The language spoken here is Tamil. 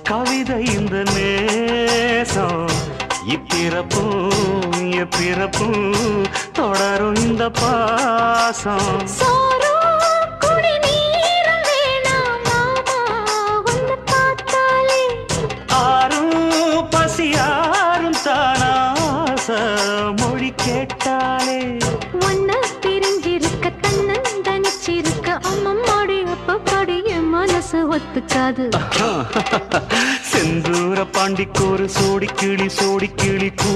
கவிதை இந்த நேசம் இப்பிறப்பும் எப்பிறப்பும் தொடரும் இந்த பாசம். ஆரும் பசியாரும் தானாச மொழி கேட்டாலே ஒன்ன பிரிஞ்சிருக்க தன்னந்தனிச்சிருக்க அம்மம்மாடி அப்பப்படி என் மனசு ஒத்துக்காது. செந்தூர பாண்டிக்கோரு சோடி கிளி கூ